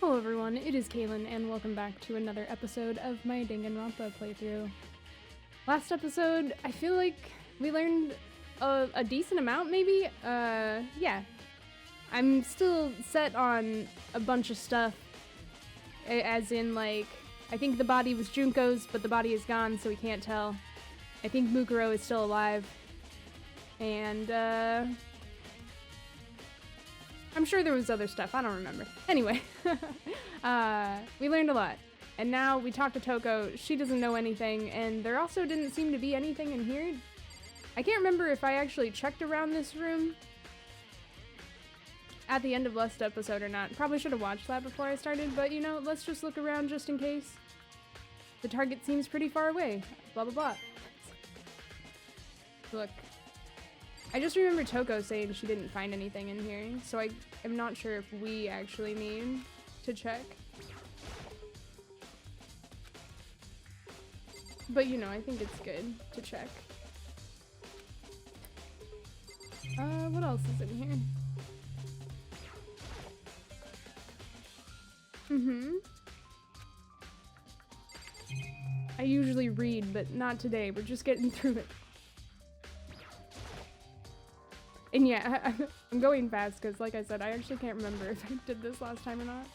Hello everyone, it is Kaahlan, and welcome back to another episode of my Danganronpa playthrough. Last episode, I feel like we learned a decent amount, maybe? Yeah. I'm still set on a bunch of stuff, as in, like, I think the body was Junko's, but the body is gone, so we can't tell. I think Mukuro is still alive. And, I'm sure there was other stuff, I don't remember. Anyway, we learned a lot. And now we talked to Toko, she doesn't know anything, and there also didn't seem to be anything in here. I can't remember if I actually checked around this room at the end of last episode or not. Probably should have watched that before I started, but you know, let's just look around just in case. The target seems pretty far away, blah blah blah. Look. I just remember Toko saying she didn't find anything in here, so I am not sure if we actually need to check. But you know, I think it's good to check. What else is in here? I usually read, but not today. We're just getting through it. And yeah, I'm going fast because, like I said, I actually can't remember if I did this last time or not.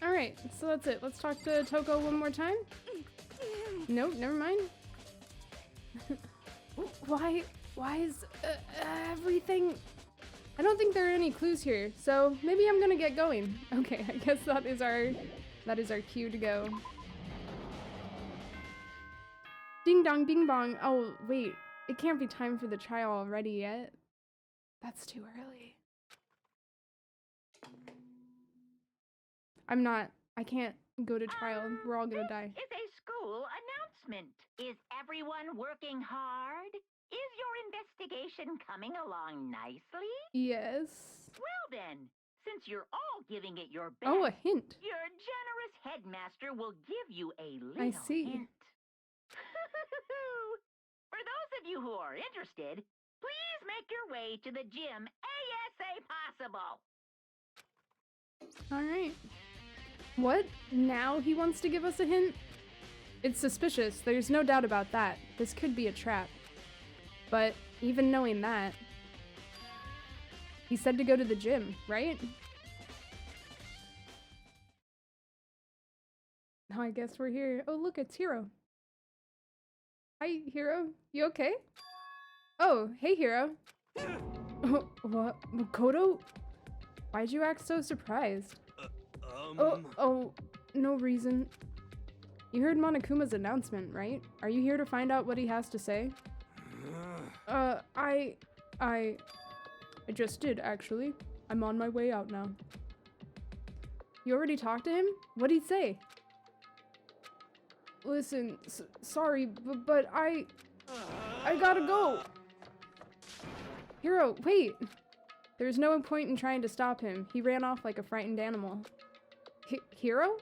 Alright, so that's it. Let's talk to Toko one more time. Nope, never mind. Why is everything... I don't think there are any clues here, so maybe I'm gonna get going. Okay, I guess that is our cue to go. Ding dong, bing bong. Oh, wait. It can't be time for the trial already yet. That's too early. I can't go to trial. We're all gonna die. This is a school announcement. Is everyone working hard? Is your investigation coming along nicely? Yes. Well then, since you're all giving it your best, Oh, a hint. your generous headmaster will give you a little I see. hint. For those of you who are interested, please make your way to the gym ASAP possible. Alright. What? Now he wants to give us a hint? It's suspicious, there's no doubt about that. This could be a trap. But even knowing that, he said to go to the gym, right? Now I guess we're here. Oh look, it's Hiro. Hi, Hiro. You okay? Oh, hey, Hiro. What? Makoto? Why'd you act so surprised? Oh, no reason. You heard Monokuma's announcement, right? Are you here to find out what he has to say? I just did, actually. I'm on my way out now. You already talked to him? What'd he say? Listen, sorry, but I gotta go. Hiro, wait. There's no point in trying to stop him. He ran off like a frightened animal. Hiro?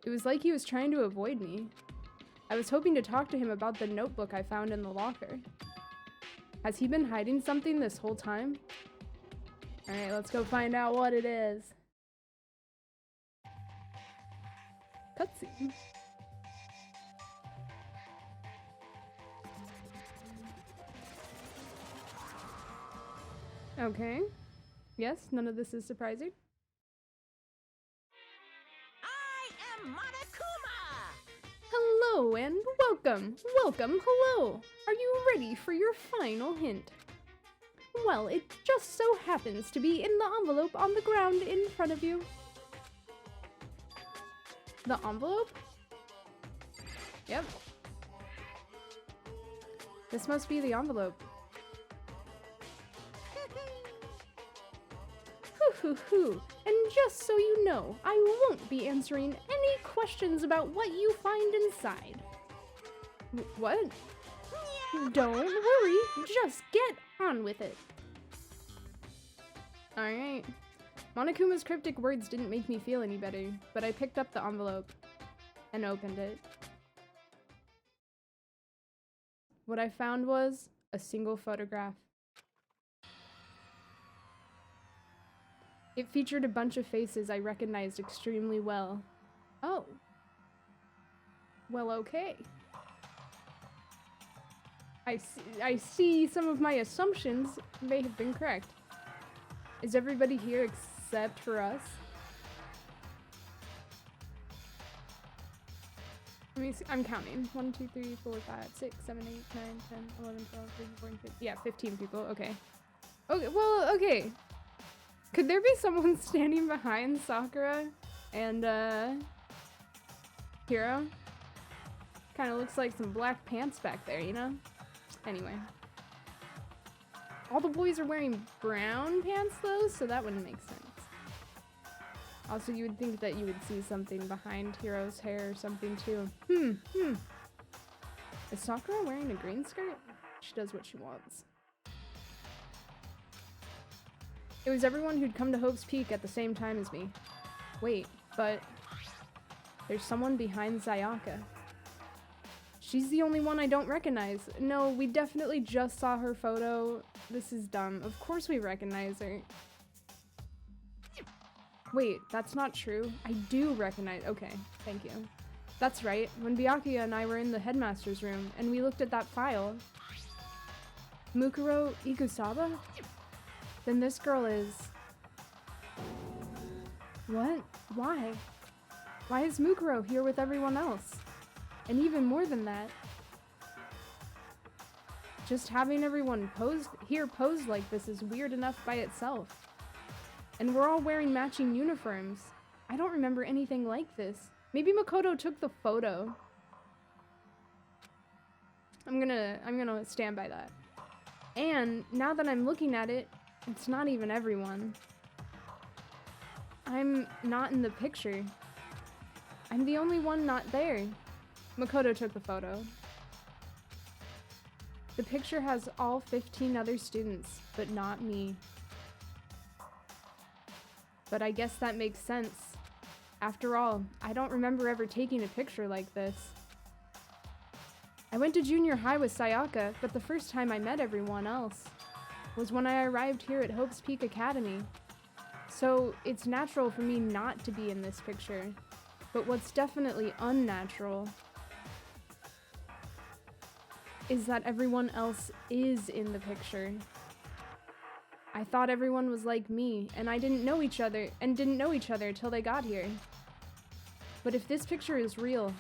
It was like he was trying to avoid me. I was hoping to talk to him about the notebook I found in the locker. Has he been hiding something this whole time? Alright, let's go find out what it is. Cutscene. Okay. Yes, none of this is surprising. I am Monokuma! Hello and welcome! Welcome, hello! Are you ready for your final hint? Well, it just so happens to be in the envelope on the ground in front of you. The envelope? Yep. This must be the envelope. Hoo. And just so you know, I won't be answering any questions about what you find inside. What? Don't worry, just get on with it. Alright. Monokuma's cryptic words didn't make me feel any better, but I picked up the envelope and opened it. What I found was a single photograph. It featured a bunch of faces I recognized extremely well. Oh. Well, okay. I see some of my assumptions may have been correct. Is everybody here except for us? Let me see. I'm counting. 1, 2, 3, 4, 5, 6, 7, 8, 9, 10, 11, 12, 13, 14, 15. Yeah, 15 people. Okay. Okay, well, okay. Could there be someone standing behind Sakura and, Hiro? Kind of looks like some black pants back there, you know? Anyway. All the boys are wearing brown pants, though, so that wouldn't make sense. Also, you would think that you would see something behind Hiro's hair or something, too. Is Sakura wearing a green skirt? She does what she wants. It was everyone who'd come to Hope's Peak at the same time as me. Wait, but there's someone behind Sayaka. She's the only one I don't recognize. No, we definitely just saw her photo. This is dumb. Of course we recognize her. Wait, that's not true. I do recognize— okay, thank you. That's right. When Byakuya and I were in the headmaster's room and we looked at that file— Mukuro Ikusaba? Then this girl is— what? Why? Why is Mukuro here with everyone else? And even more than that, just having everyone posed like this is weird enough by itself. And we're all wearing matching uniforms. I don't remember anything like this. Maybe Makoto took the photo. I'm gonna stand by that. And now that I'm looking at it, it's not even everyone. I'm not in the picture. I'm the only one not there. Makoto took the photo. The picture has all 15 other students, but not me. But I guess that makes sense. After all, I don't remember ever taking a picture like this. I went to junior high with Sayaka, but the first time I met everyone else was when I arrived here at Hope's Peak Academy. So it's natural for me not to be in this picture. But what's definitely unnatural is that everyone else is in the picture. I thought everyone was like me, and didn't know each other till they got here. But if this picture is real,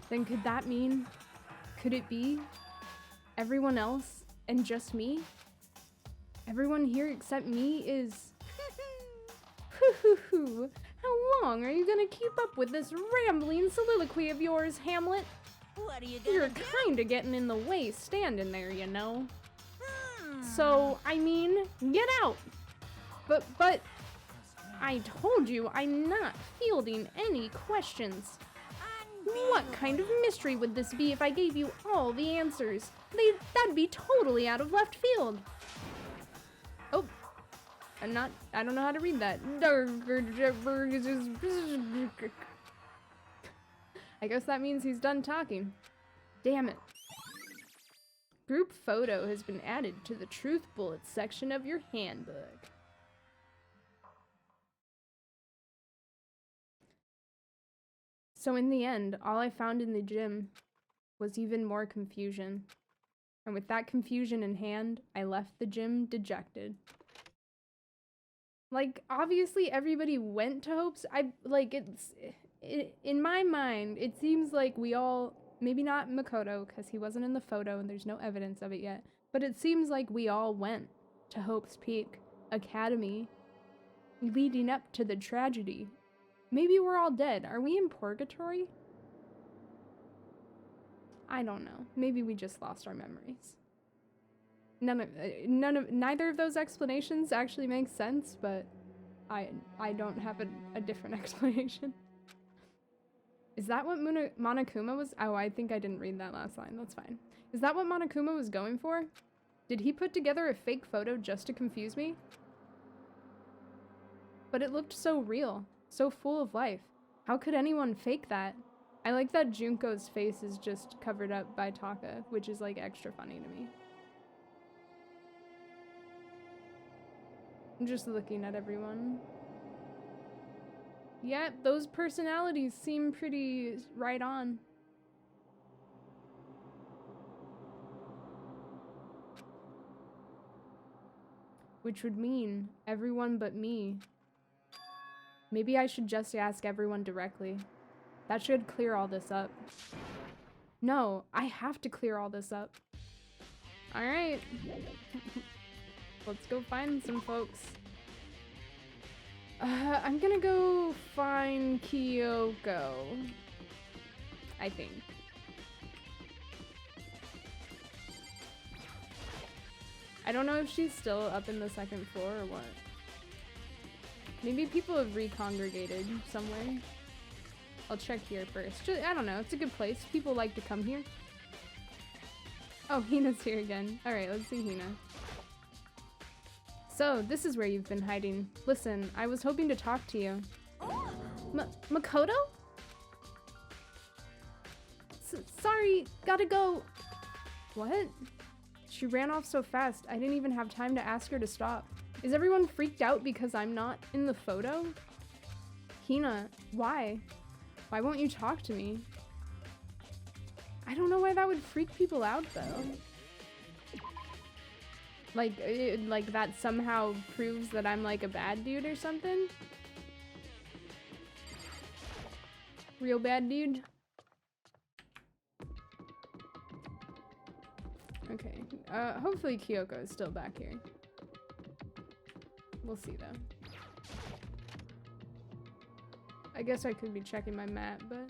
then could it be everyone else and just me? Everyone here except me is— How long are you gonna keep up with this rambling soliloquy of yours, Hamlet? What are you gonna You're do? kinda getting in the way standing there, you know. So, I mean, get out! But, I told you I'm not fielding any questions. What kind of mystery would this be if I gave you all the answers? That'd be totally out of left field. Oh, I don't know how to read that. I guess that means he's done talking. Damn it. Group photo has been added to the Truth Bullets section of your handbook. So in the end, all I found in the gym was even more confusion. And with that confusion in hand, I left the gym dejected. Like, obviously everybody went to Hope's. In my mind, it seems like we all— maybe not Makoto, because he wasn't in the photo and there's no evidence of it yet, but it seems like we all went to Hope's Peak Academy leading up to the tragedy. Maybe we're all dead. Are we in purgatory? I don't know. Maybe we just lost our memories. Neither of those explanations actually makes sense, but I don't have a different explanation. Is that what Monokuma was— oh, I think I didn't read that last line. That's fine. Is that what Monokuma was going for? Did he put together a fake photo just to confuse me? But it looked so real, so full of life. How could anyone fake that? I like that Junko's face is just covered up by Taka, which is like extra funny to me. I'm just looking at everyone. Yeah, those personalities seem pretty right on. Which would mean everyone but me. Maybe I should just ask everyone directly. That should clear all this up. No, I have to clear all this up. Alright. Let's go find some folks. I'm gonna go find Kyoko. I think. I don't know if she's still up in the second floor or what. Maybe people have recongregated somewhere. I'll check here first. I don't know, it's a good place. People like to come here. Oh, Hina's here again. Alright, let's see Hina. So, this is where you've been hiding. Listen, I was hoping to talk to you. Makoto? Sorry, gotta go. What? She ran off so fast, I didn't even have time to ask her to stop. Is everyone freaked out because I'm not in the photo? Hina, why? Why won't you talk to me? I don't know why that would freak people out, though. Like that somehow proves that I'm like a bad dude or something? Real bad dude? Okay, hopefully Kyoko is still back here. We'll see though. I guess I could be checking my map, but...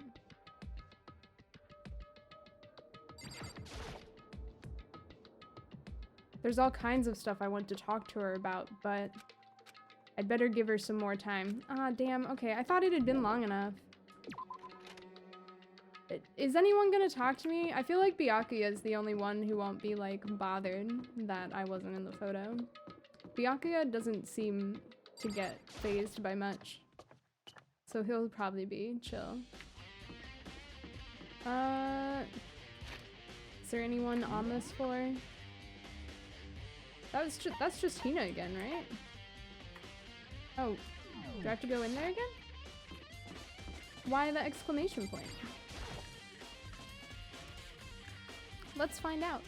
There's all kinds of stuff I want to talk to her about, but I'd better give her some more time. Ah, damn, okay, I thought it had been long enough. Is anyone gonna talk to me? I feel like Byakuya is the only one who won't be, like, bothered that I wasn't in the photo. Byakuya doesn't seem to get fazed by much, so he'll probably be chill. Is there anyone on this floor? That's just Hina again, right? Oh, do I have to go in there again? Why the exclamation point? Let's find out.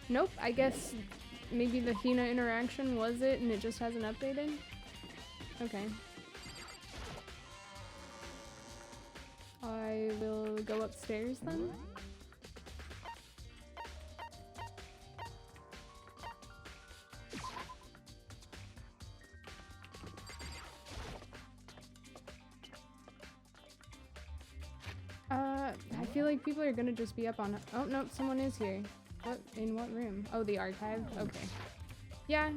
Nope, I guess maybe the Hina interaction was it and it just hasn't updated? Okay. I will go upstairs then. I feel like people are gonna just be up on... Oh, nope, someone is here. What? In what room? Oh, the archive? Okay. Yeah.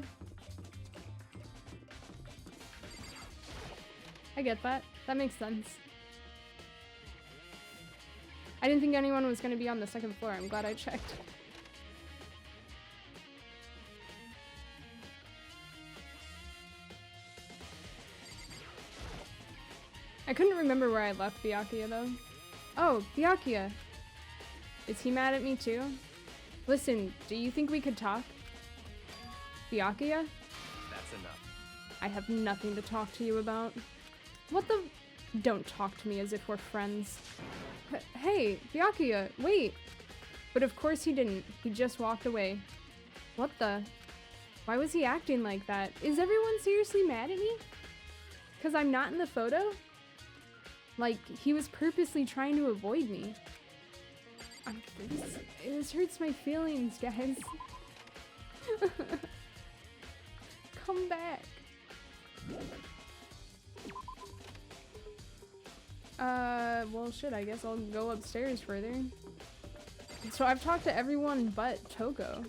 I get that. That makes sense. I didn't think anyone was gonna be on the second floor. I'm glad I checked. I couldn't remember where I left Byakuya though. Oh, Byakuya. Is he mad at me too? Listen, do you think we could talk? Byakuya? That's enough. I have nothing to talk to you about. What the? Don't talk to me as if we're friends. Hey, Byakuya, wait! But of course he didn't. He just walked away. What the? Why was he acting like that? Is everyone seriously mad at me? 'Cause I'm not in the photo? Like, he was purposely trying to avoid me. This hurts my feelings, guys. Come back. Well, shit, I guess I'll go upstairs further. So I've talked to everyone but Toko.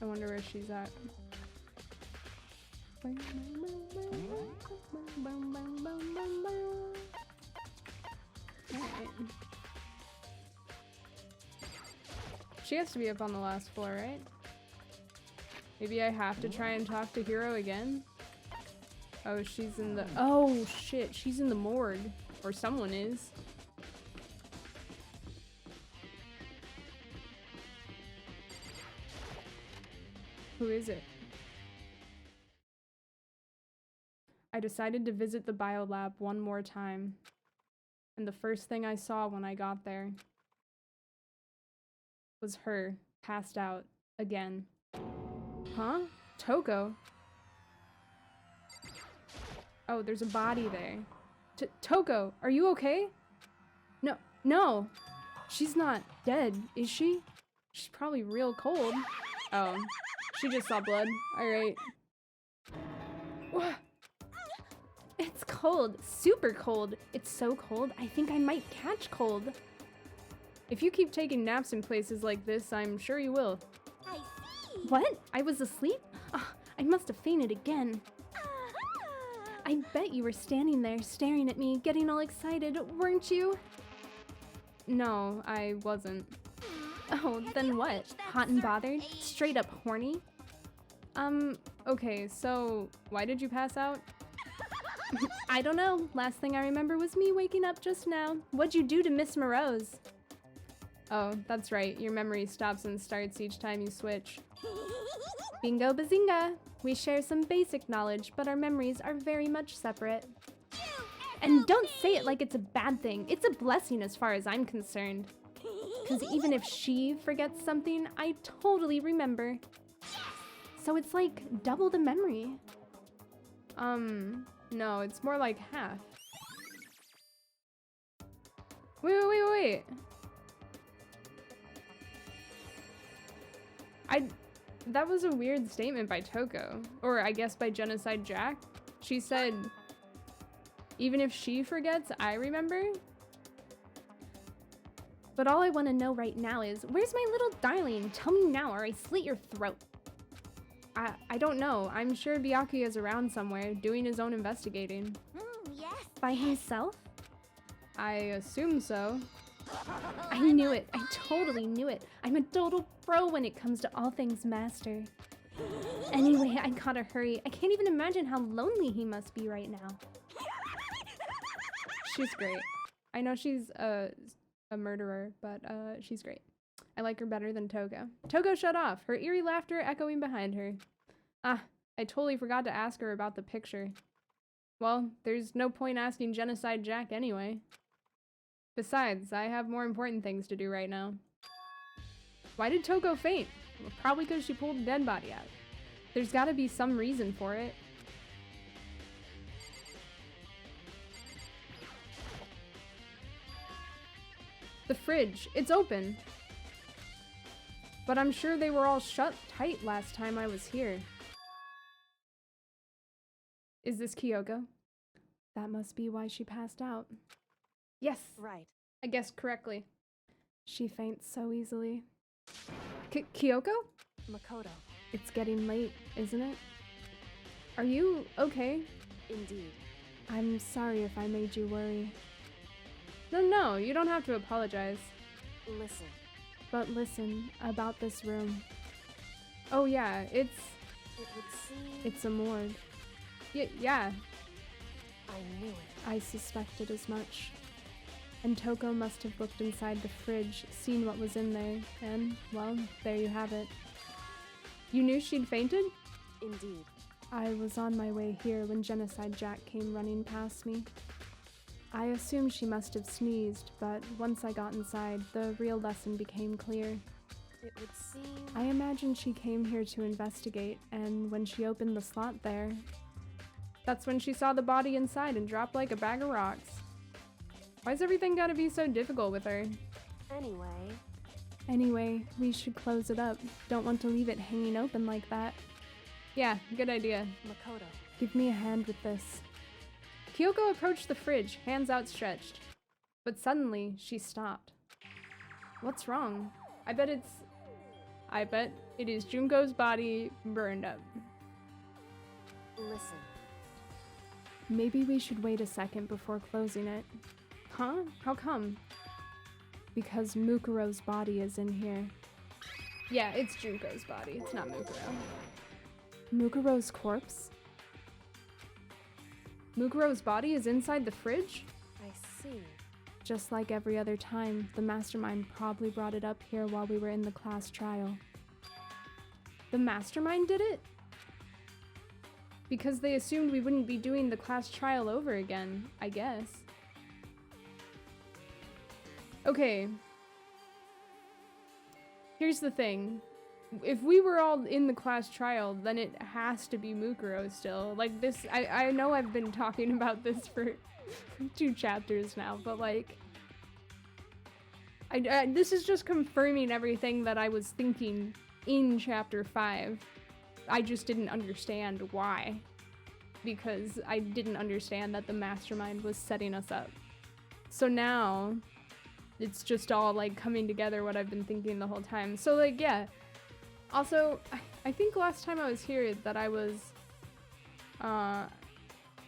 I wonder where she's at. Alright. She has to be up on the last floor, right? Maybe I have to try and talk to Hiro again? Oh, she's in the... Oh, shit. She's in the morgue. Or someone is. Who is it? I decided to visit the biolab one more time. And the first thing I saw when I got there was her, passed out, again. Huh? Toko? Oh, there's a body there. Toko, are you okay? No. She's not dead, is she? She's probably real cold. Oh, she just saw blood. Alright. It's cold. Super cold. It's so cold, I think I might catch cold. If you keep taking naps in places like this, I'm sure you will. I see. What? I was asleep? I must have fainted again. I bet you were standing there staring at me, getting all excited, weren't you? No, I wasn't. Oh, then what? Hot and bothered? Straight up horny? Okay, so why did you pass out? I don't know. Last thing I remember was me waking up just now. What'd you do to Miss Morose? Oh, that's right. Your memory stops and starts each time you switch. Bingo bazinga! We share some basic knowledge, but our memories are very much separate. And don't say it like it's a bad thing. It's a blessing as far as I'm concerned. Because even if she forgets something, I totally remember. So it's like double the memory. No, it's more like half. Wait. That was a weird statement by Toko. Or I guess by Genocide Jack. She said, even if she forgets, I remember? But all I want to know right now is, where's my little darling? Tell me now or I slit your throat. I don't know. I'm sure Byakuya is around somewhere, doing his own investigating. Yes. By himself? I assume so. I knew it. I totally knew it. I'm a total pro when it comes to all things master. Anyway, I gotta hurry. I can't even imagine how lonely he must be right now. She's great. I know she's a murderer, but she's great. I like her better than Toko. Toko shut off, her eerie laughter echoing behind her. I totally forgot to ask her about the picture. Well, there's no point asking Genocide Jack anyway. Besides, I have more important things to do right now. Why did Toko faint? Well, probably because she pulled a dead body out. There's gotta be some reason for it. The fridge, it's open. But I'm sure they were all shut tight last time I was here. Is this Kyoko? That must be why she passed out. Yes. Right. I guessed correctly. She faints so easily. Kyoko? Makoto. It's getting late, isn't it? Are you okay? Indeed. I'm sorry if I made you worry. No, you don't have to apologize. Listen. But listen, about this room. Oh yeah, It would seem... it's a morgue. Yeah. I knew it. I suspected as much. And Toko must have looked inside the fridge, seen what was in there, and, well, there you have it. You knew she'd fainted? Indeed. I was on my way here when Genocide Jack came running past me. I assumed she must have sneezed, but once I got inside, the real lesson became clear. It would seem... I imagine she came here to investigate, and when she opened the slot there, that's when she saw the body inside and dropped like a bag of rocks. Why's everything gotta be so difficult with her? Anyway, we should close it up. Don't want to leave it hanging open like that. Yeah, good idea. Makoto. Give me a hand with this. Kyoko approached the fridge, hands outstretched. But suddenly, she stopped. What's wrong? I bet it is Junko's body burned up. Listen. Maybe we should wait a second before closing it. Huh? How come? Because Mukuro's body is in here. Yeah, it's Junko's body. It's not Mukuro. Mukuro's corpse? Mukuro's body is inside the fridge? I see. Just like every other time, the mastermind probably brought it up here while we were in the class trial. The mastermind did it? Because they assumed we wouldn't be doing the class trial over again, I guess. Okay. Here's the thing. If we were all in the class trial, then it has to be Mukuro still. Like this, I know I've been talking about this for 2 chapters now, but like, this is just confirming everything that I was thinking in chapter 5. I just didn't understand why, because I didn't understand that the mastermind was setting us up. So now, it's just all like coming together what I've been thinking the whole time. So like, yeah. Also, I think last time I was here that I was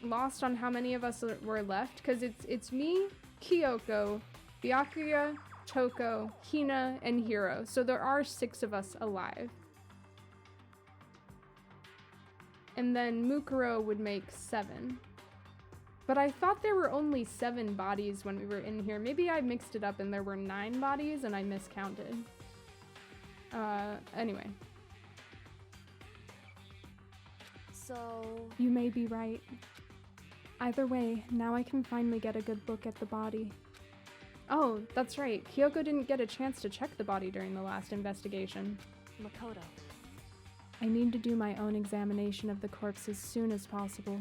lost on how many of us were left, because it's me, Kyoko, Byakuya, Toko, Hina, and Hiro. So there are 6 of us alive. And then Mukuro would make 7. But I thought there were only 7 bodies when we were in here. Maybe I mixed it up and there were 9 bodies and I miscounted. Anyway. So... You may be right. Either way, now I can finally get a good look at the body. Oh, that's right. Kyoko didn't get a chance to check the body during the last investigation. Makoto. I need to do my own examination of the corpse as soon as possible.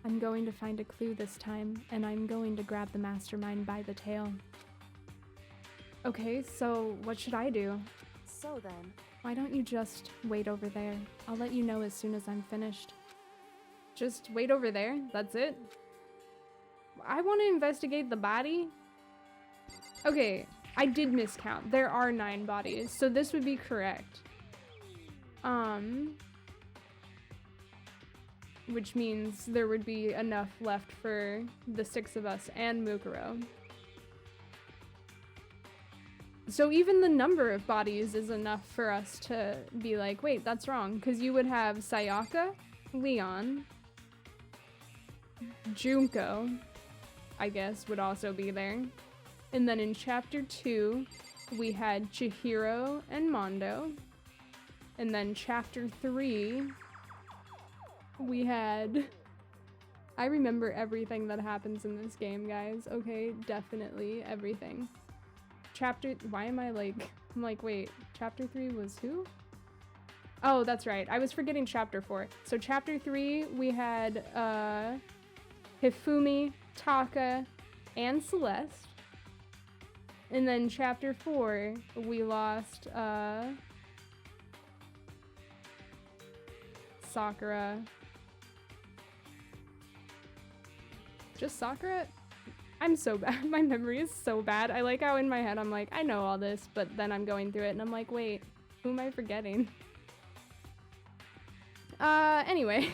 I'm going to find a clue this time, and I'm going to grab the mastermind by the tail. Okay, so what should I do? So then... Why don't you just wait over there? I'll let you know as soon as I'm finished. Just wait over there? That's it? I want to investigate the body? Okay, I did miscount. There are 9 bodies, so this would be correct. Which means there would be enough left for the 6 of us and Mukuro. So even the number of bodies is enough for us to be like, wait, that's wrong. Because you would have Sayaka, Leon, Junko, I guess, would also be there. And then in chapter 2, we had Chihiro and Mondo. And then chapter 3, we had... I remember everything that happens in this game, guys. Okay, definitely everything. Why am I like... I'm like, wait, chapter 3 was who? Oh, that's right. I was forgetting chapter 4. So chapter 3, we had Hifumi, Taka, and Celeste. And then chapter 4, we lost Sakura. Just Sakura? I'm so bad. My memory is so bad. I like how in my head I'm like, I know all this, but then I'm going through it and I'm like, wait, who am I forgetting? Anyway.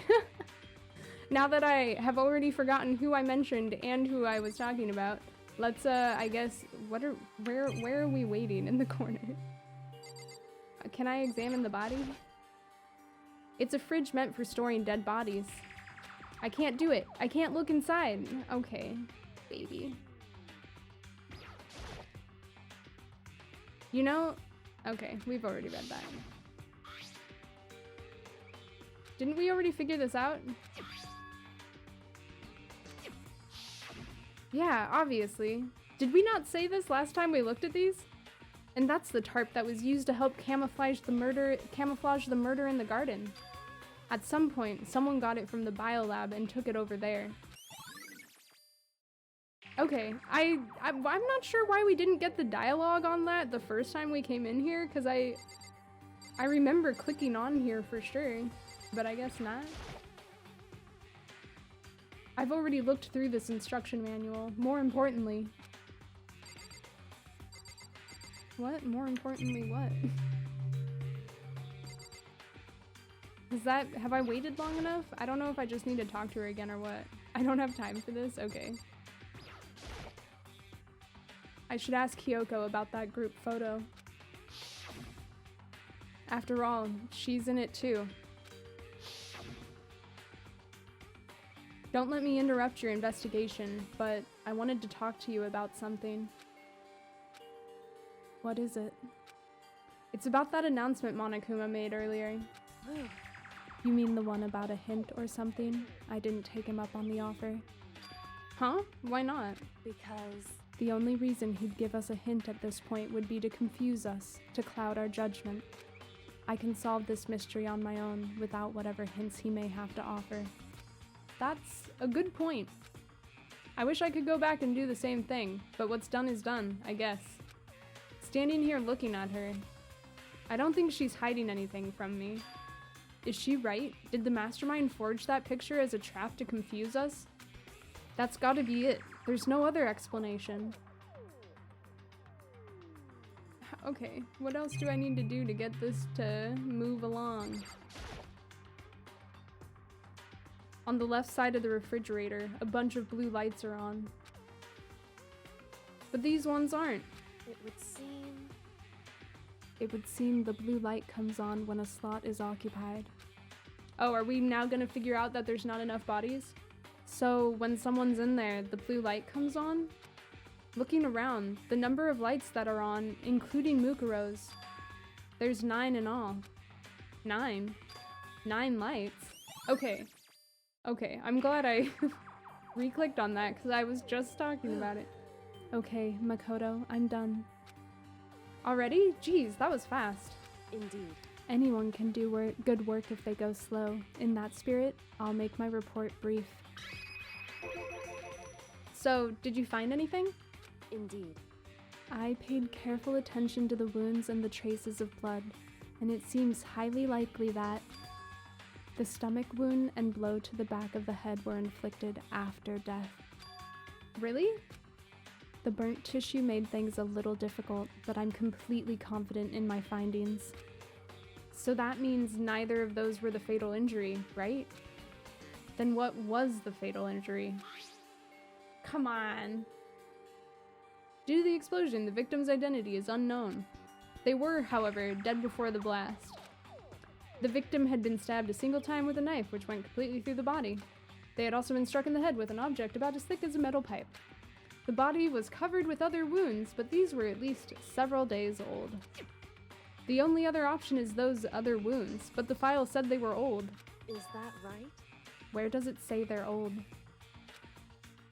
Now that I have already forgotten who I mentioned and who I was talking about, let's, I guess, where are we waiting in the corner? Can I examine the body? It's a fridge meant for storing dead bodies. I can't do it. I can't look inside. Okay, baby. You know, okay, we've already read that. Didn't we already figure this out? Yeah, obviously. Did we not say this last time we looked at these? And that's the tarp that was used to help camouflage the murder in the garden. At some point, someone got it from the biolab and took it over there. Okay, I'm not sure why we didn't get the dialogue on that the first time we came in here, because I remember clicking on here for sure, but I guess not. I've already looked through this instruction manual. More importantly... What? More importantly, what? Have I waited long enough? I don't know if I just need to talk to her again or what. I don't have time for this? Okay. I should ask Kyoko about that group photo. After all, she's in it too. Don't let me interrupt your investigation, but I wanted to talk to you about something. What is it? It's about that announcement Monokuma made earlier. You mean the one about a hint or something? I didn't take him up on the offer. Huh? Why not? Because The only reason he'd give us a hint at this point would be to confuse us, to cloud our judgment. I can solve this mystery on my own without whatever hints he may have to offer. That's a good point. I wish I could go back and do the same thing, but what's done is done, I guess. Standing here looking at her, I don't think she's hiding anything from me. Is she right? Did the mastermind forge that picture as a trap to confuse us? That's gotta be it. There's no other explanation. Okay, what else do I need to do to get this to move along? On the left side of the refrigerator, a bunch of blue lights are on. But these ones aren't. It would seem the blue light comes on when a slot is occupied. Oh, are we now gonna figure out that there's not enough bodies? So when someone's in there, the blue light comes on? Looking around, the number of lights that are on, including Mukuro's, there's 9 in all. 9? 9 lights? Okay, I'm glad I re-clicked on that because I was just talking about it. Okay, Makoto, I'm done. Already? Jeez, that was fast. Indeed. Anyone can do good work if they go slow. In that spirit, I'll make my report brief. So, did you find anything? Indeed. I paid careful attention to the wounds and the traces of blood, and it seems highly likely that the stomach wound and blow to the back of the head were inflicted after death. Really? The burnt tissue made things a little difficult, but I'm completely confident in my findings. So that means neither of those were the fatal injury, right? Then what was the fatal injury? Come on. Due to the explosion, the victim's identity is unknown. They were, however, dead before the blast. The victim had been stabbed a single time with a knife, which went completely through the body. They had also been struck in the head with an object about as thick as a metal pipe. The body was covered with other wounds, but these were at least several days old. The only other option is those other wounds, but the file said they were old. Is that right? Where does it say they're old?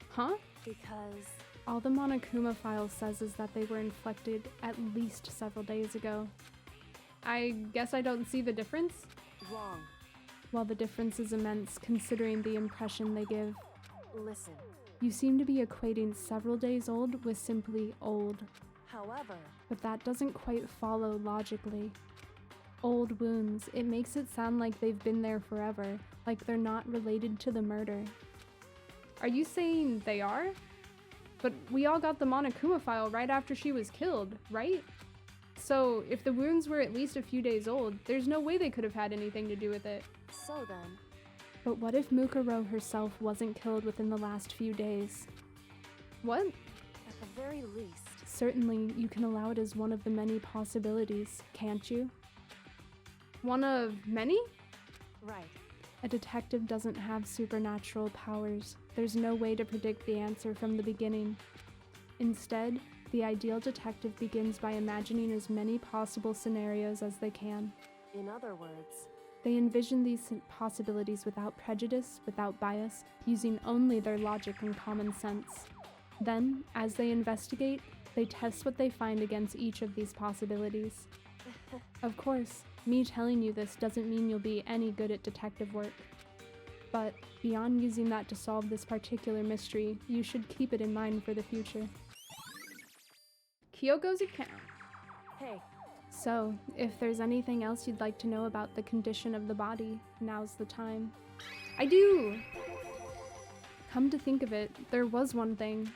Huh? Because All the Monokuma file says is that they were inflicted at least several days ago. I guess I don't see the difference? wrong. Well, the difference is immense considering the impression they give. Listen. You seem to be equating several days old with simply old. However, But that doesn't quite follow logically. Old wounds, it makes it sound like they've been there forever, like they're not related to the murder. Are you saying they are? But we all got the Monokuma file right after she was killed, right? So if the wounds were at least a few days old, there's no way they could have had anything to do with it. so then, But what if Mukuro herself wasn't killed within the last few days? What? at the very least, Certainly, you can allow it as one of the many possibilities, can't you? One of many? right. A detective doesn't have supernatural powers. There's no way to predict the answer from the beginning. Instead, the ideal detective begins by imagining as many possible scenarios as they can. In other words, They envision these possibilities without prejudice, without bias, using only their logic and common sense. Then, as they investigate, they test what they find against each of these possibilities. Of course, me telling you this doesn't mean you'll be any good at detective work. But beyond using that to solve this particular mystery, you should keep it in mind for the future. Kyoko's account. hey, So, if there's anything else you'd like to know about the condition of the body, now's the time. I do! Come to think of it, there was one thing.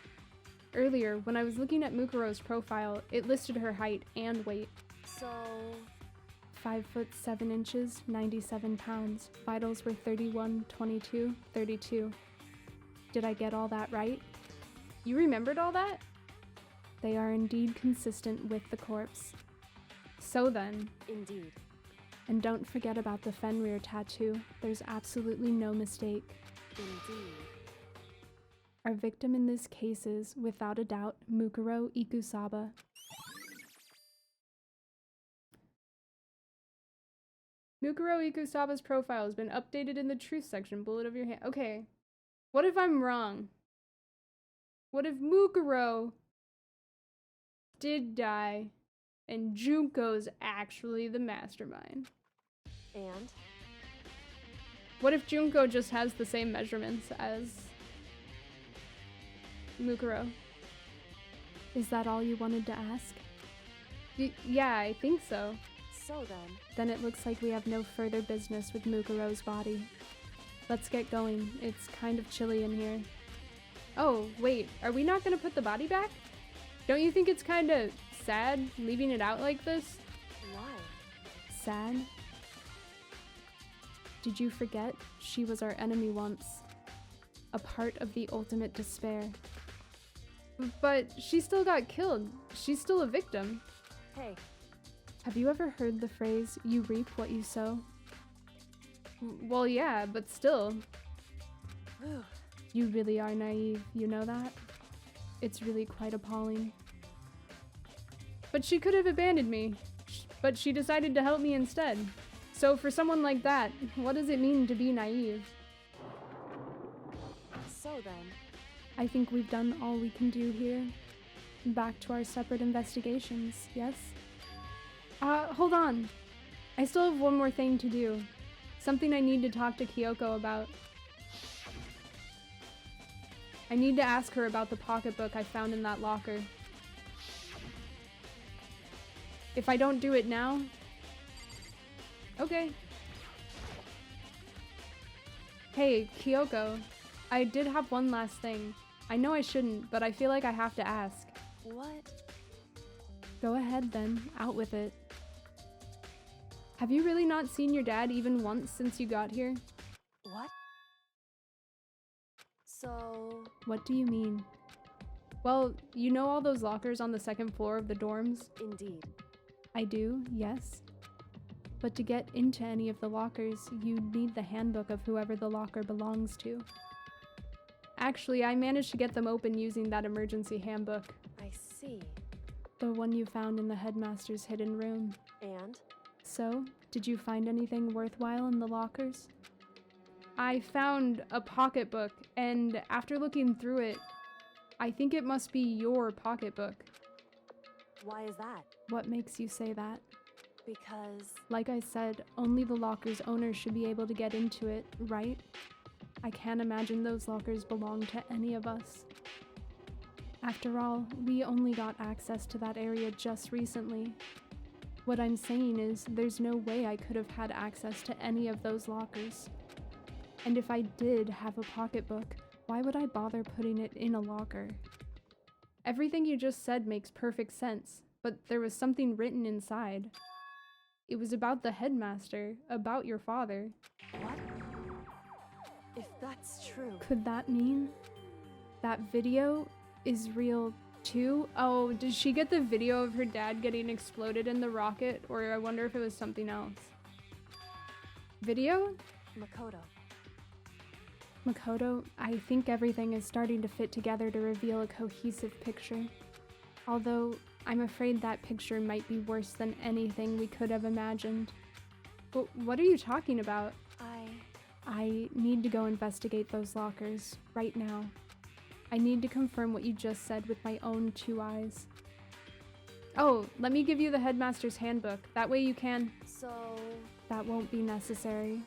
Earlier, when I was looking at Mukuro's profile, it listed her height and weight. so 5 foot 7 inches, 97 pounds. Vitals were 31, 22, 32. Did I get all that right? You remembered all that? They are indeed consistent with the corpse. So then, indeed, and don't forget about the Fenrir tattoo. There's absolutely no mistake. indeed. Our victim in this case is, without a doubt, Mukuro Ikusaba. Mukuro Ikusaba's profile has been updated in the truth section. Bullet of your hand. Okay. What if I'm wrong? What if Mukuro did die and Junko's actually the mastermind? And? What if Junko just has the same measurements as Mukuro? Is that all you wanted to ask? Yeah, I think so. So then? Then it looks like we have no further business with Mukuro's body. Let's get going. It's kind of chilly in here. Oh, wait, are we not gonna put the body back? Don't you think it's kind of sad leaving it out like this? Why? Sad? Did you forget? She was our enemy once. A part of the ultimate despair. But she still got killed. She's still a victim. Hey. Have you ever heard the phrase, you reap what you sow? Well, yeah, but still. Whew. You really are naive, you know that? It's really quite appalling. But she could have abandoned me. But she decided to help me instead. So for someone like that, what does it mean to be naive? So then? I think we've done all we can do here. Back to our separate investigations, yes? Hold on. I still have one more thing to do. Something I need to talk to Kyoko about. I need to ask her about the pocketbook I found in that locker. If I don't do it now... Okay. Hey, Kyoko. I did have one last thing. I know I shouldn't, but I feel like I have to ask. What? Go ahead then, out with it. Have you really not seen your dad even once since you got here? What? So... What do you mean? Well, you know all those lockers on the second floor of the dorms? Indeed. I do, yes. But to get into any of the lockers, you'd need the handbook of whoever the locker belongs to. Actually, I managed to get them open using that emergency handbook. I see. The one you found in the headmaster's hidden room. And? So, did you find anything worthwhile in the lockers? I found a pocketbook, and after looking through it, I think it must be your pocketbook. Why is that? What makes you say that? Because... Like I said, only the locker's owner should be able to get into it, right? I can't imagine those lockers belong to any of us. After all, we only got access to that area just recently. What I'm saying is, there's no way I could have had access to any of those lockers. And if I did have a pocketbook, why would I bother putting it in a locker? Everything you just said makes perfect sense, but there was something written inside. It was about the headmaster, about your father. What? If that's true... Could that mean that video is real too? Oh, did she get the video of her dad getting exploded in the rocket? Or I wonder if it was something else. Video? Makoto, I think everything is starting to fit together to reveal a cohesive picture. Although, I'm afraid that picture might be worse than anything we could have imagined. But what are you talking about? I need to go investigate those lockers, right now. I need to confirm what you just said with my own 2 eyes. Oh, let me give you the headmaster's handbook. That way you can... So... That won't be necessary.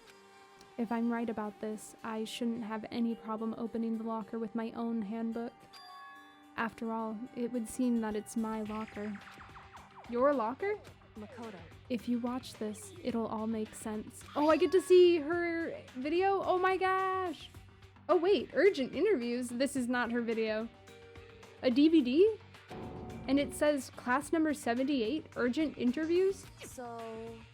If I'm right about this, I shouldn't have any problem opening the locker with my own handbook. After all, it would seem that it's my locker. Your locker? Makoto. If you watch this, it'll all make sense. Oh, I get to see her video? Oh my gosh! Oh wait, urgent interviews? This is not her video. A DVD? And it says class number 78, urgent interviews? So...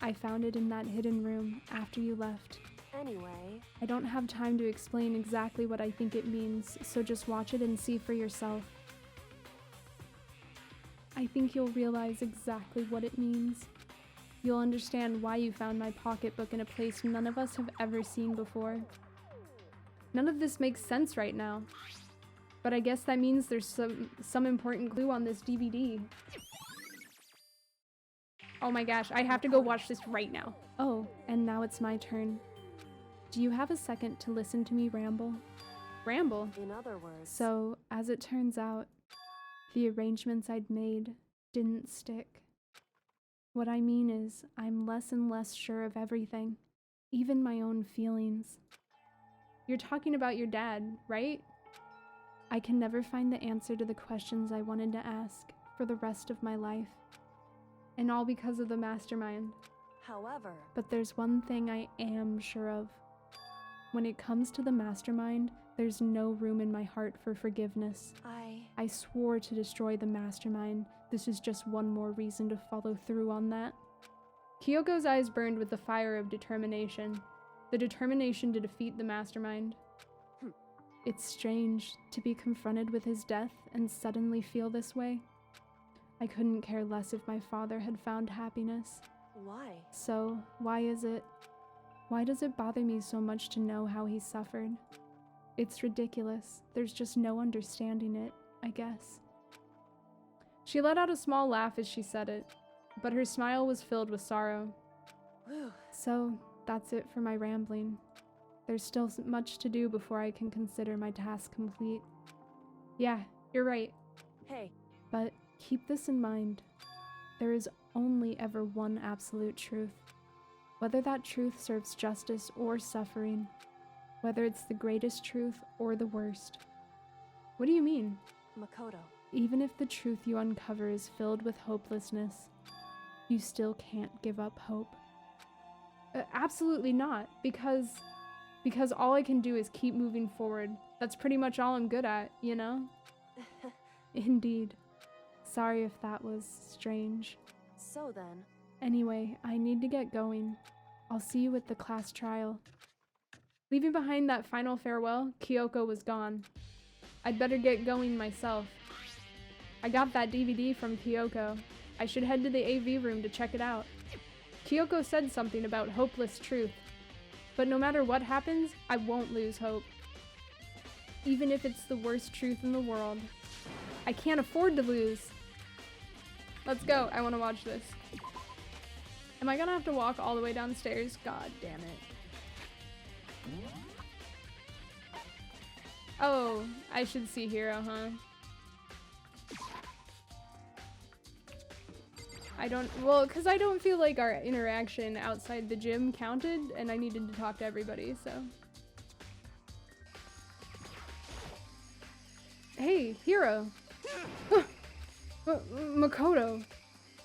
I found it in that hidden room after you left. Anyway... I don't have time to explain exactly what I think it means, so just watch it and see for yourself. I think you'll realize exactly what it means. You'll understand why you found my pocketbook in a place none of us have ever seen before. None of this makes sense right now. But I guess that means there's some important clue on this DVD. Oh my gosh, I have to go watch this right now. Oh, and now it's my turn. Do you have a second to listen to me ramble? Ramble? In other words, So, as it turns out, the arrangements I'd made didn't stick. What I mean is, I'm less and less sure of everything, even my own feelings. You're talking about your dad, right? I can never find the answer to the questions I wanted to ask for the rest of my life. And all because of the mastermind. however, But there's one thing I am sure of. When it comes to the mastermind, there's no room in my heart for forgiveness. I swore to destroy the mastermind. This is just one more reason to follow through on that. Kyoko's eyes burned with the fire of determination. The determination to defeat the mastermind. It's strange to be confronted with his death and suddenly feel this way. I couldn't care less if my father had found happiness. why? So, why is it? Why does it bother me so much to know how he suffered? It's ridiculous. There's just no understanding it, I guess. She let out a small laugh as she said it, but her smile was filled with sorrow. Whew. So, that's it for my rambling. There's still much to do before I can consider my task complete. Yeah, you're right. Hey, But keep this in mind. There is only ever one absolute truth. Whether that truth serves justice or suffering. Whether it's the greatest truth or the worst. What do you mean? Makoto. Even if the truth you uncover is filled with hopelessness, you still can't give up hope. Absolutely not, because all I can do is keep moving forward. That's pretty much all I'm good at, you know? Indeed. Sorry if that was strange. So then, Anyway, I need to get going. I'll see you at the class trial. Leaving behind that final farewell, Kyoko was gone. I'd better get going myself. I got that DVD from Kyoko. I should head to the AV room to check it out. Kyoko said something about hopeless truth. But no matter what happens, I won't lose hope. Even if it's the worst truth in the world. I can't afford to lose. Let's go. I want to watch this. Am I gonna have to walk all the way downstairs? God damn it. Oh, I should see Hero, huh? Because I don't feel like our interaction outside the gym counted, and I needed to talk to everybody, so. Hey, Hero! Makoto!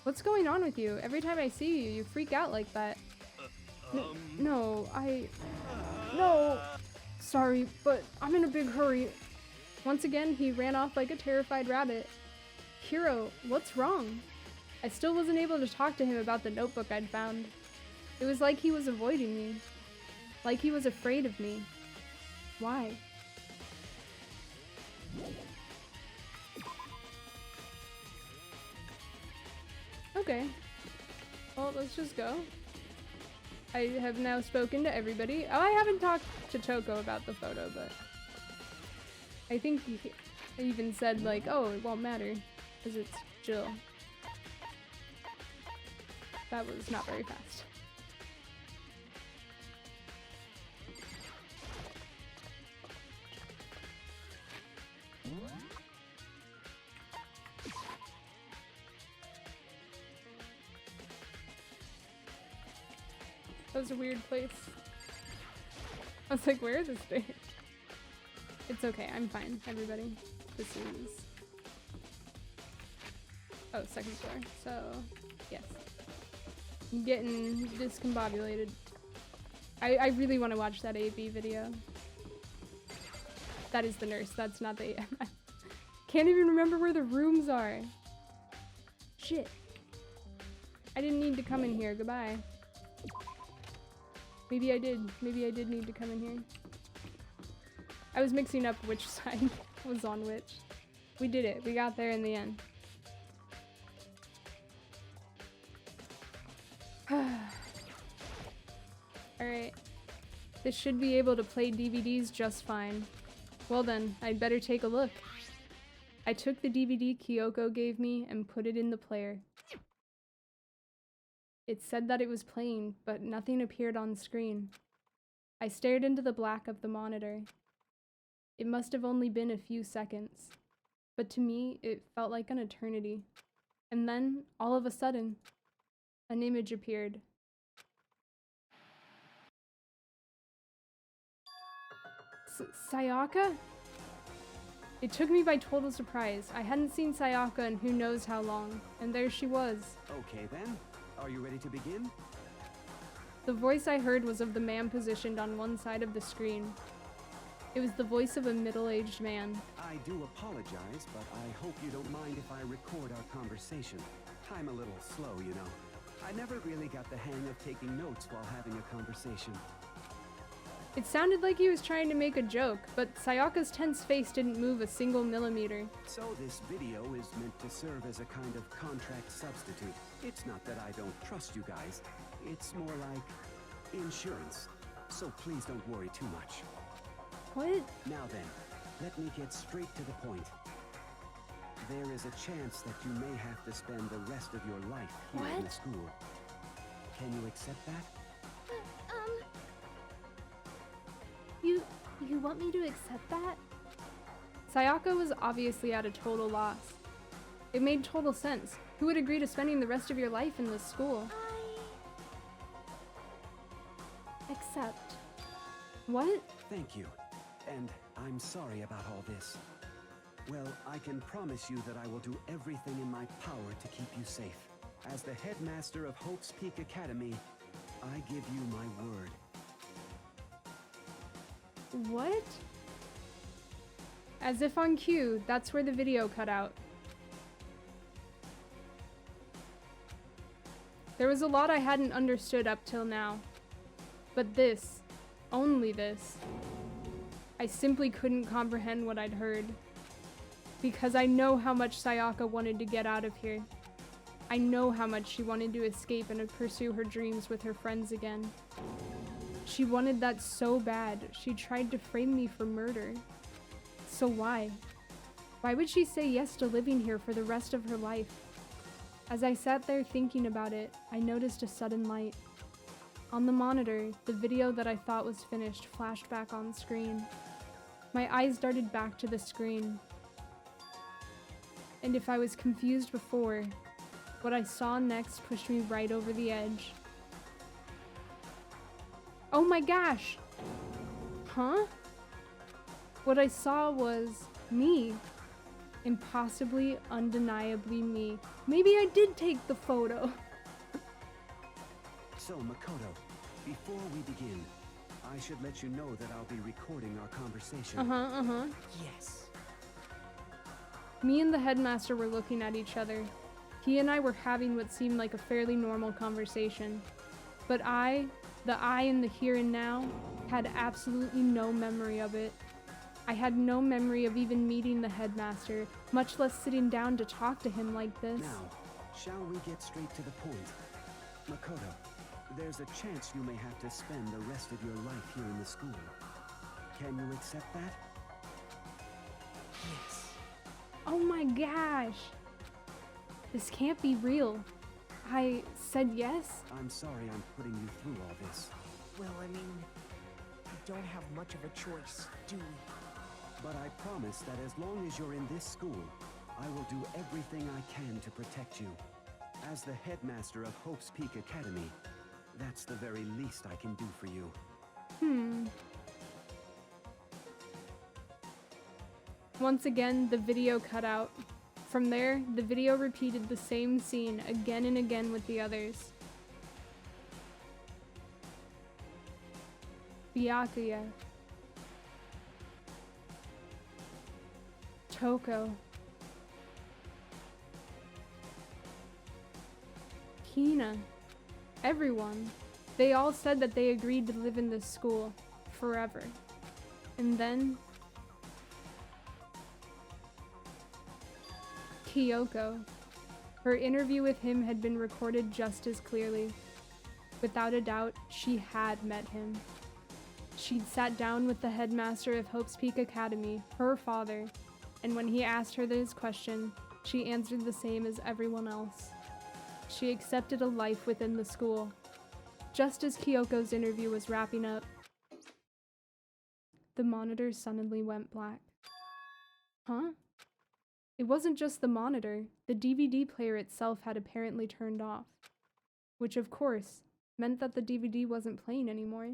What's going on with you? Every time I see you, you freak out like that. No. Sorry, but I'm in a big hurry. Once again, he ran off like a terrified rabbit. Hero, what's wrong? I still wasn't able to talk to him about the notebook I'd found. It was like he was avoiding me. Like he was afraid of me. Why? Okay. Well, let's just go. I have now spoken to everybody. Oh, I haven't talked to Toko about the photo, but I think he even said, like, oh, it won't matter, because it's Jill. That was not very fast. That was a weird place. I was like, where is this thing? It's okay, I'm fine, everybody. This is... oh, second floor. So, yes. I'm getting discombobulated. I really want to watch that AV video. That is the nurse, that's not the... Can't even remember where the rooms are. Shit. I didn't need to come in here, goodbye. Maybe I did. Maybe I did need to come in here. I was mixing up which side was on which. We did it. We got there in the end. Alright. This should be able to play DVDs just fine. Well then, I'd better take a look. I took the DVD Kyoko gave me and put it in the player. It said that it was playing, but nothing appeared on screen. I stared into the black of the monitor. It must have only been a few seconds, but to me, it felt like an eternity. And then, all of a sudden, an image appeared. Sayaka? It took me by total surprise. I hadn't seen Sayaka in who knows how long, and there she was. Okay then, are you ready to begin? The voice I heard was of the man positioned on one side of the screen. It was the voice of a middle-aged man. I do apologize, but I hope you don't mind if I record our conversation. I'm a little slow, you know. I never really got the hang of taking notes while having a conversation. It sounded like he was trying to make a joke, but Sayaka's tense face didn't move a single millimeter. So this video is meant to serve as a kind of contract substitute. It's not that I don't trust you guys. It's more like insurance. So please don't worry too much. What? Now then, let me get straight to the point. There is a chance that you may have to spend the rest of your life here in the school. Can you accept that? You want me to accept that? Sayaka was obviously at a total loss. It made total sense. Who would agree to spending the rest of your life in this school? Accept. What? Thank you. And I'm sorry about all this. Well, I can promise you that I will do everything in my power to keep you safe. As the headmaster of Hope's Peak Academy, I give you my word. What? As if on cue, that's where the video cut out. There was a lot I hadn't understood up till now. But this, only this, I simply couldn't comprehend what I'd heard. Because I know how much Sayaka wanted to get out of here. I know how much she wanted to escape and pursue her dreams with her friends again. She wanted that so bad, she tried to frame me for murder. So why? Why would she say yes to living here for the rest of her life? As I sat there thinking about it, I noticed a sudden light. On the monitor, the video that I thought was finished flashed back on screen. My eyes darted back to the screen. And if I was confused before, what I saw next pushed me right over the edge. Oh my gosh! Huh? What I saw was me. Impossibly, undeniably me. Maybe I did take the photo. So, Makoto, before we begin, I should let you know that I'll be recording our conversation. Yes. Me and the headmaster were looking at each other. He and I were having what seemed like a fairly normal conversation. But the I in the here and now, had absolutely no memory of it. I had no memory of even meeting the headmaster, much less sitting down to talk to him like this. Now, shall we get straight to the point? Makoto, there's a chance you may have to spend the rest of your life here in the school. Can you accept that? Yes. Oh my gosh! This can't be real. I said yes? I'm sorry I'm putting you through all this. Well, I mean, we don't have much of a choice, do we? But I promise that as long as you're in this school, I will do everything I can to protect you. As the headmaster of Hope's Peak Academy, that's the very least I can do for you. Once again, the video cut out. From there, the video repeated the same scene again and again with the others. Byakuya. Toko. Hina. Everyone. They all said that they agreed to live in this school forever. And then Kyoko. Her interview with him had been recorded just as clearly. Without a doubt, she had met him. She'd sat down with the headmaster of Hope's Peak Academy, her father, and when he asked her this question, she answered the same as everyone else. She accepted a life within the school. Just as Kyoko's interview was wrapping up, the monitor suddenly went black. Huh? It wasn't just the monitor. The DVD player itself had apparently turned off. Which, of course, meant that the DVD wasn't playing anymore.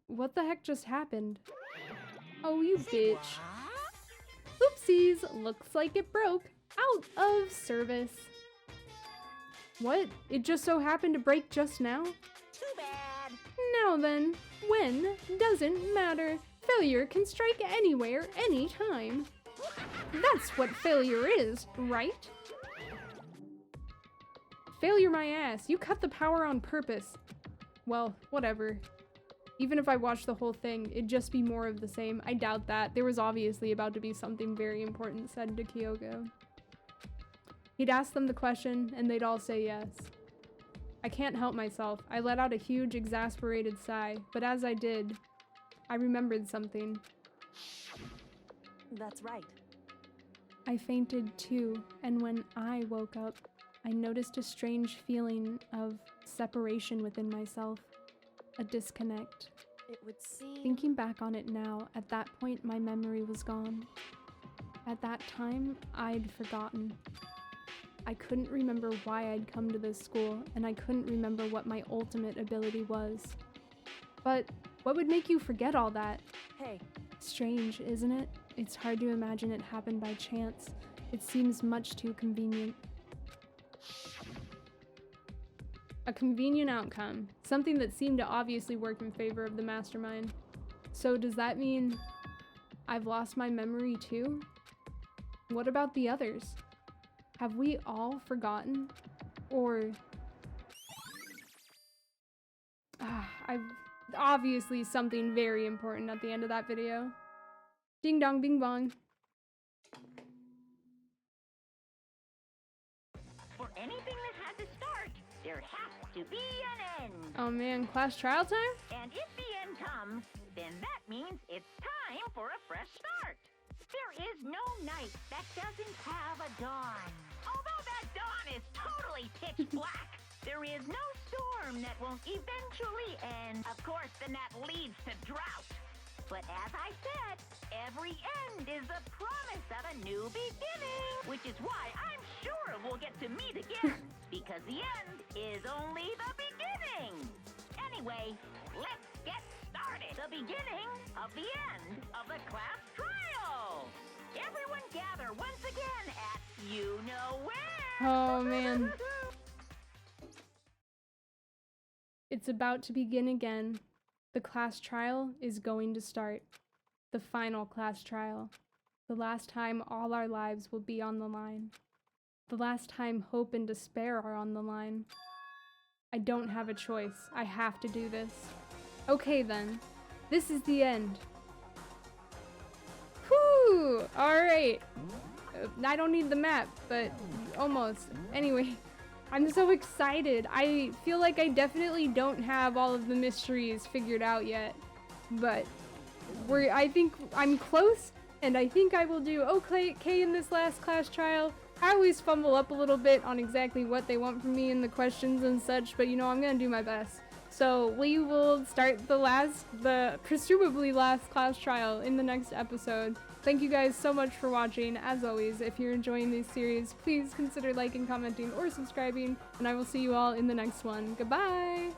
What the heck just happened? Oh, you bitch. Oopsies! Looks like it broke. Out of service. What? It just so happened to break just now? Too bad. Now then, when doesn't matter. Failure can strike anywhere, anytime. That's what failure is, right? Failure my ass. You cut the power on purpose. Well, whatever. Even if I watched the whole thing, it'd just be more of the same. I doubt that. There was obviously about to be something very important said to Kyoko. He'd ask them the question, and they'd all say yes. I can't help myself. I let out a huge, exasperated sigh, but as I did, I remembered something. That's right. I fainted too, and when I woke up, I noticed a strange feeling of separation within myself. A disconnect. It would seem... Thinking back on it now, at that point my memory was gone. At that time, I'd forgotten. I couldn't remember why I'd come to this school, and I couldn't remember what my ultimate ability was. But what would make you forget all that? Hey. Strange, isn't it? It's hard to imagine it happened by chance. It seems much too convenient. A convenient outcome. Something that seemed to obviously work in favor of the mastermind. So does that mean I've lost my memory too? What about the others? Have we all forgotten? Or... I've... Obviously something very important at the end of that video. Ding dong bing bong. For anything that has a start, there has to be an end. Oh man, class trial time? And if the end comes, then that means it's time for a fresh start. There is no night that doesn't have a dawn. Although that dawn is totally pitch black, there is no storm that won't eventually end. Of course, then that leads to drought. But as I said, every end is the promise of a new beginning. Which is why I'm sure we'll get to meet again. Because the end is only the beginning. Anyway, let's get started. The beginning of the end of the class trial. Everyone gather once again at you know where. Oh man. It's about to begin again. The class trial is going to start. The final class trial. The last time all our lives will be on the line. The last time hope and despair are on the line. I don't have a choice. I have to do this. Okay then. This is the end. Whew! Alright. I don't need the map, but almost. Anyway. I'm so excited. I feel like I definitely don't have all of the mysteries figured out yet, but I think I'm close, and I think I will do okay in this last class trial. I always fumble up a little bit on exactly what they want from me in the questions and such, but you know, I'm gonna do my best. So we will start the presumably last class trial in the next episode. Thank you guys so much for watching. As always, if you're enjoying these series, please consider liking, commenting, or subscribing, and I will see you all in the next one. Goodbye!